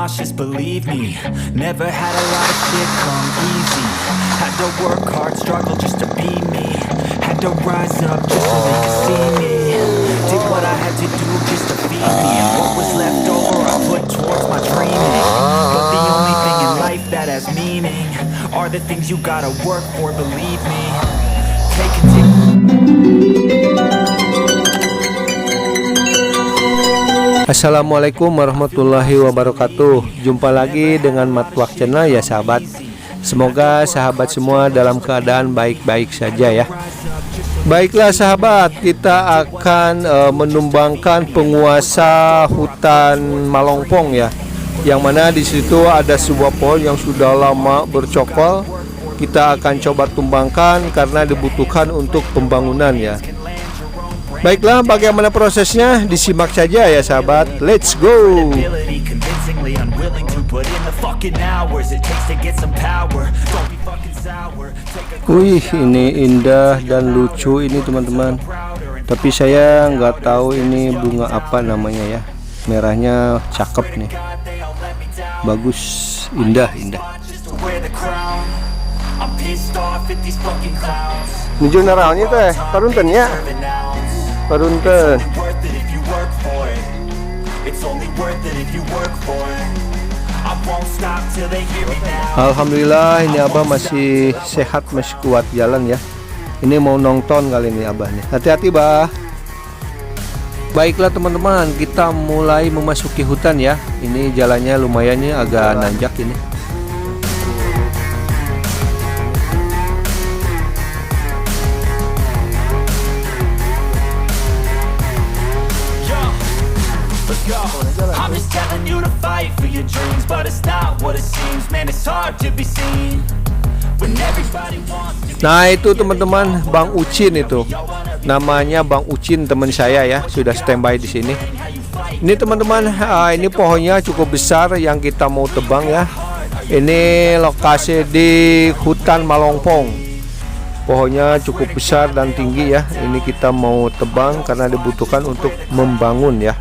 nauseous, believe me. Never had a lot of shit come easy. Had to work hard, struggle just to be me. Had to rise up just so they could see me. Did what I had to do just to feed me. And what was left over I put towards my dreaming. But the only thing in life that has meaning are the things you gotta work for, believe me. Assalamualaikum warahmatullahi wabarakatuh. Jumpa lagi dengan Matwak Channel ya sahabat. Semoga sahabat semua dalam keadaan baik-baik saja ya. Baiklah sahabat, kita akan menumbangkan penguasa hutan Malongpong ya. Yang mana di situ ada sebuah pohon yang sudah lama bercokol. Kita akan coba tumbangkan karena dibutuhkan untuk pembangunan ya. Baiklah, bagaimana prosesnya? Disimak saja ya sahabat. Let's go. Wih, ini indah dan lucu ini teman-teman. Tapi saya nggak tahu ini bunga apa namanya ya. Merahnya cakep nih. Bagus, indah. Nuju naralnya teh, parunten ya. Parunten. Alhamdulillah ini Abah masih sehat, masih kuat jalan ya. Ini mau nonton kali ini Abah nih. Hati-hati bah. Baiklah teman-teman, kita mulai memasuki hutan ya. Ini jalannya lumayan ya, agak nanjak ini. I'm just telling you to fight for your dreams, but it's not what it seems. Man, it's hard to be seen when everybody wants to. Nah itu teman-teman, Bang Ucin itu. Namanya Bang Ucin, teman saya ya, sudah standby di sini. Ini teman-teman, ini pohonnya cukup besar yang kita mau tebang ya. Ini lokasi di hutan Malongpong. Pohonnya cukup besar dan tinggi ya. Ini kita mau tebang karena dibutuhkan untuk membangun ya.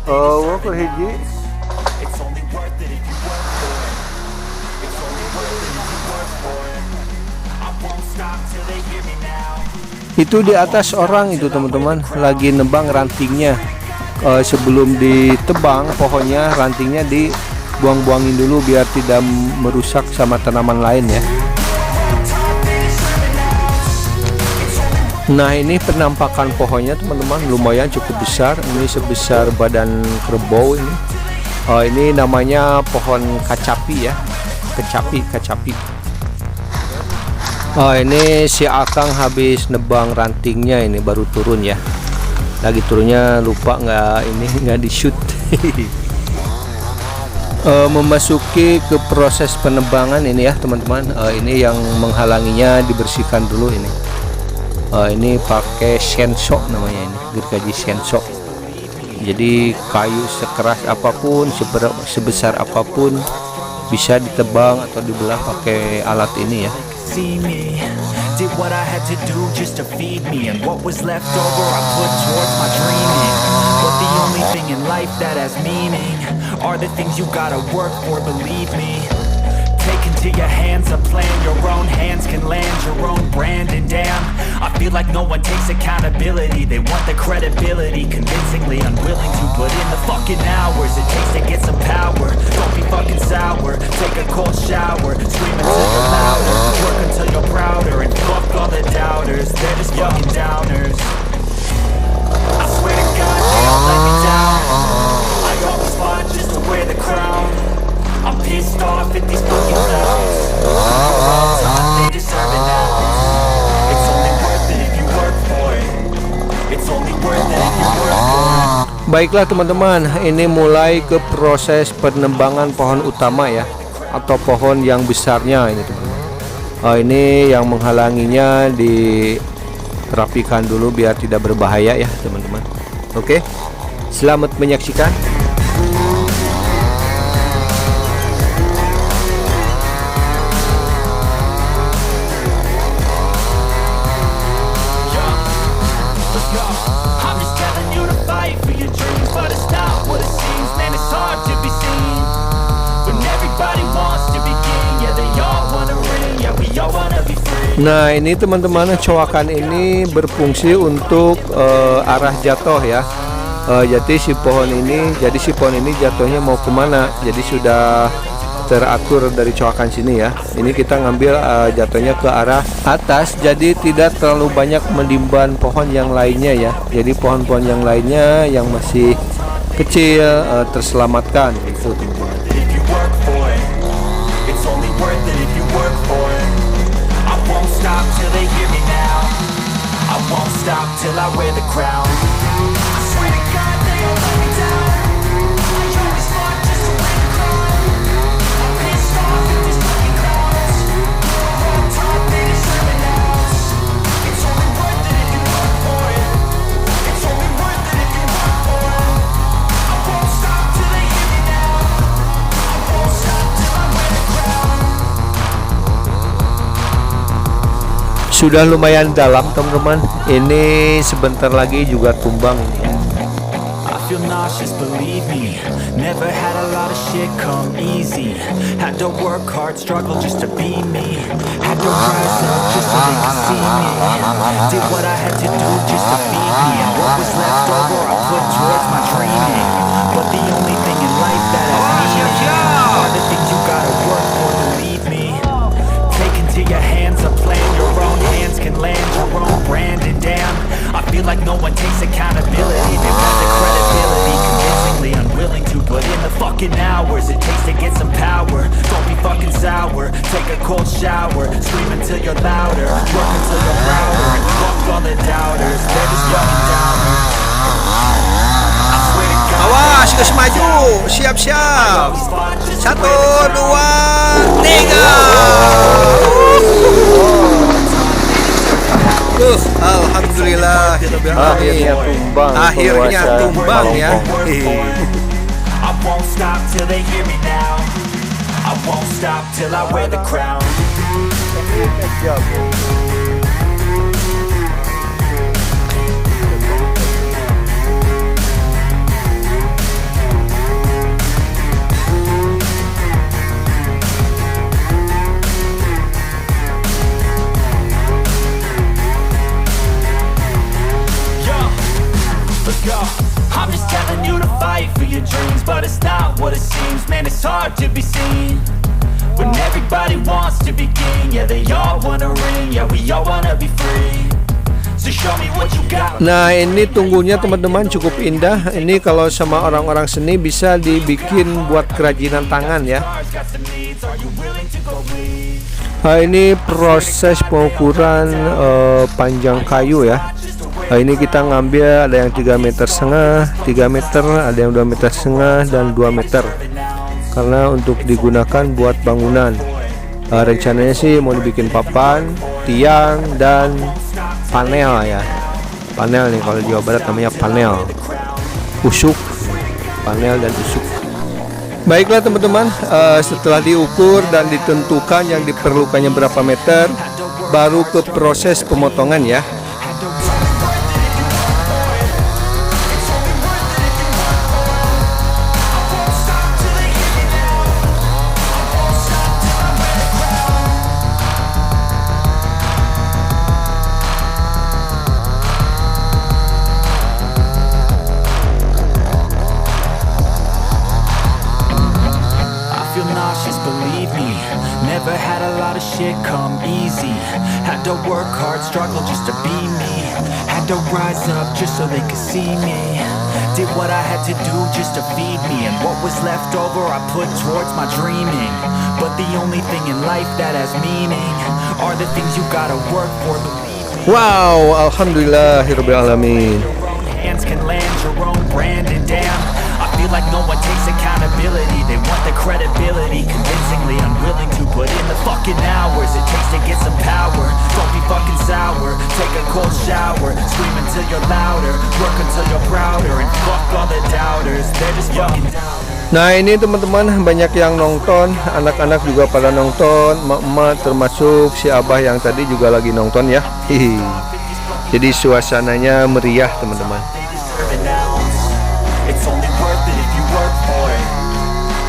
Oh, hiji. Itu di atas orang itu teman-teman lagi nebang rantingnya. Sebelum ditebang pohonnya, rantingnya dibuang-buangin dulu biar tidak merusak sama tanaman lain ya. Nah ini penampakan pohonnya teman-teman, lumayan cukup besar. Ini sebesar badan kerbau ini. Ini namanya pohon kacapi ya, kacapi. Ini si Akang habis nebang rantingnya, ini baru turun ya. Lagi turunnya lupa nggak di shoot. Memasuki ke proses penebangan ini ya teman-teman. Ini yang menghalanginya dibersihkan dulu ini. Ini pakai sensok namanya, ini gergaji sensok. Jadi kayu sekeras apapun, sebesar apapun bisa ditebang atau dibelah pakai alat ini ya. Did what I had to do just to feed me, and what was left over I put towards my dreaming. But the only thing in life that has meaning are the things you gotta work for, believe me. Take into your hands a plan, your own hands can land your own brand. And damn, I feel like no one takes accountability. They want the credibility, convincingly unwilling to put in the fucking hours it takes to get some power. Don't be fucking sour, take a cold shower, scream until you're louder, work until you're prouder, and fuck all the doubters, they're just fucking downers. I swear to God they all let me down. I always fought just to wear the crown. I'm pissed off at these fucking clowns. They deserve it now. It's only worth it if you work for it. It's only worth it if you work for it. Baiklah teman-teman, ini mulai ke proses penebangan pohon utama ya, atau pohon yang besarnya ini teman-teman. Ini yang menghalanginya dirapikan dulu biar tidak berbahaya ya teman-teman. Oke, selamat menyaksikan. I'm just telling you to fight for your dreams, but Nah ini teman-teman, coakan ini berfungsi untuk arah jatuh ya. Jadi si pohon ini jatuhnya mau kemana, jadi sudah teratur dari coakan sini ya. Ini kita ngambil jatuhnya ke arah atas, jadi tidak terlalu banyak menimban pohon yang lainnya ya. Jadi pohon-pohon yang lainnya yang masih kecil terselamatkan gitu teman-teman. Sudah lumayan dalam teman-teman. Ini sebentar lagi juga tumbang ini. I feel nauseous, believe me. Never had a lot of shit come easy. Had to work hard, struggle just to be me. Had to rise up just so they could see me. Did what I had to do just to feed me. And what was left over I put towards my dreaming. But the only thing in life that has meaning are the things you gotta work for, believe me. Take into your hands a plan. Your own hands can land your own brand. And damn, I feel like no one takes accountability. They want the credibility, convincingly unwilling to put in the fucking hours it takes to get some power. Don't be fucking sour, take a cold shower. Scream until you're louder, work until you're prouder. And fuck all the doubters, they're just young and doubters. I swear to God, Awas, gas maju, siap-siap. 1, 2, 3. Alhamdulillah, akhirnya tumbang. Akhirnya tumbang ya. I won't stop till they hear me now. I won't stop till I wear the crown. I'm just telling you to fight for your dreams, but it's not what it seems. Man, it's hard to be seen when everybody wants to be king. Yeah, they all wanna ring. Yeah, we all wanna be free. So show me what you got. Nah ini tunggunya teman-teman cukup indah. Ini kalau sama orang-orang seni bisa dibikin buat kerajinan tangan ya. Nah, ini proses pengukuran panjang kayu ya. Nah, ini kita ngambil ada yang 3,5 meter, 3 meter, ada yang 2,5 meter dan 2 meter. Karena untuk digunakan buat bangunan. Rencananya sih mau dibikin papan, tiang dan panel ya. Panel nih kalau di Jawa Barat namanya panel. Usuk, panel dan usuk. Baiklah teman-teman, setelah diukur dan ditentukan yang diperlukannya berapa meter, baru ke proses pemotongan ya. Believe me, never had a lot of shit come easy. Had to work hard, struggle just to be me. Had to rise up just so they could see me. Did what I had to do just to feed me. And what was left over I put towards my dreaming. But the only thing in life that has meaning are the things you gotta work for, believe me. Wow, alhamdulillahirabbil alamin. Your own hands can land your own brand. And damn, I feel like no one takes accountability. They want the credibility, convincingly unwilling to put in the fucking hours it takes to get some power. Don't be fucking sour, take a cold shower. Scream until you're louder, work until you're prouder. And fuck all the doubters, they're just fucking doubters. Nah ini teman-teman banyak yang nonton, anak-anak juga pada nonton, emak-emak termasuk si Abah yang tadi juga lagi nonton ya. Hihi. Jadi suasananya meriah teman-teman. It's only worth it if you work for it.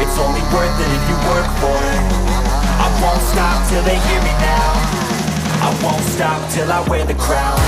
It's only worth it if you work for it. I won't stop till they hear me now. I I won't stop till I wear the crown.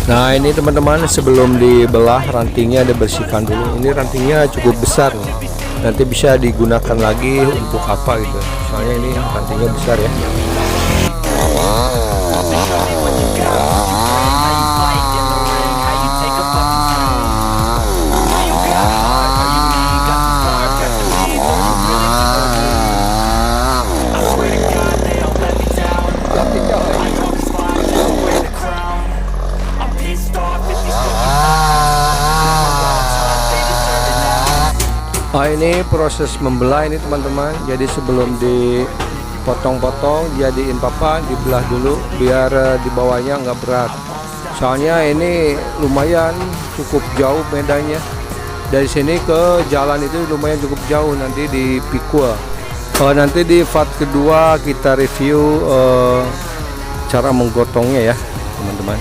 Nah ini teman-teman, sebelum dibelah rantingnya dibersihkan dulu. Ini rantingnya cukup besar nih. Nanti bisa digunakan lagi untuk apa gitu. Soalnya ini rantingnya besar ya. Nah ini proses membelah ini teman-teman. Jadi sebelum dipotong-potong, jadiin papan, dibelah dulu biar di bawahnya nggak berat. Soalnya ini lumayan cukup jauh medannya. Dari sini ke jalan itu lumayan cukup jauh, nanti dipikul. Nanti di part kedua kita review cara menggotongnya ya teman-teman.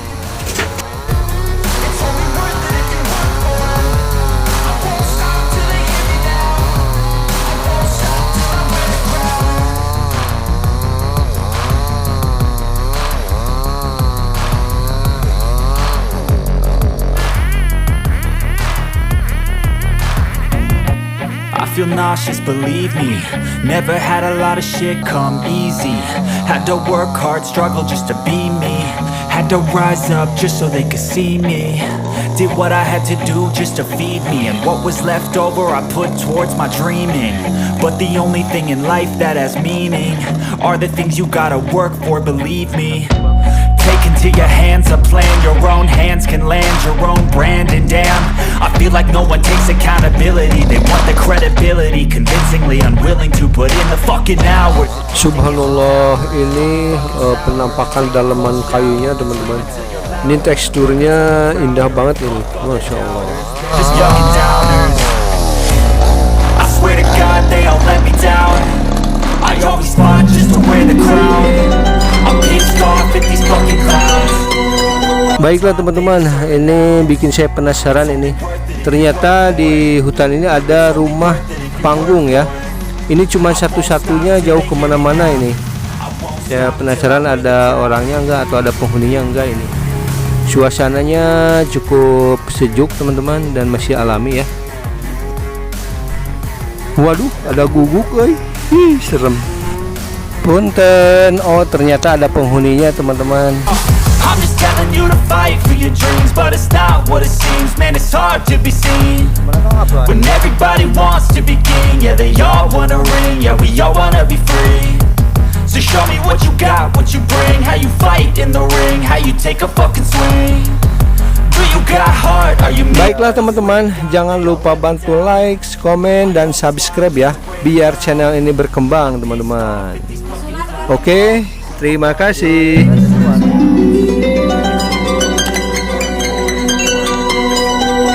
I feel nauseous, believe me. Never had a lot of shit come easy. Had to work hard, struggle just to be me. Had to rise up just so they could see me. Did what I had to do just to feed me, and what was left over I put towards my dreaming. But the only thing in life that has meaning are the things you gotta work for, believe me. Take into your hands a plan, your own hands can land your own brand. And damn, I feel like no one takes accountability. They want the credibility, convincingly unwilling to put in the fucking hours. Subhanallah, ini penampakan dalaman kayunya teman-teman. Ini teksturnya indah banget ini, Masya Allah. Just young and downers, I swear to God they all let me down. I always fought just to wear the crown. I'm pissed off at these fucking clowns. Baiklah teman-teman, ini bikin saya penasaran ini. Ternyata di hutan ini ada rumah panggung ya. Ini cuma satu-satunya, jauh kemana-mana ini. Saya penasaran ada orangnya enggak atau ada penghuninya enggak ini. Suasananya cukup sejuk teman-teman dan masih alami ya. Waduh, ada guguk euy. Ih, serem. Punten, oh ternyata ada penghuninya teman-teman. I'm just telling you to fight for your dreams, but it's not what it seems. Man, it's hard to be seen when everybody wants to be king. Yeah, they all wanna ring. Yeah, we all wanna be free. So show me what you got, what you bring. How you fight in the ring, how you take a fucking swing. Do you got heart? Are you me? Baiklah teman-teman, jangan lupa bantu like, komen, dan subscribe ya, biar channel ini berkembang teman-teman. Oke, terima kasih.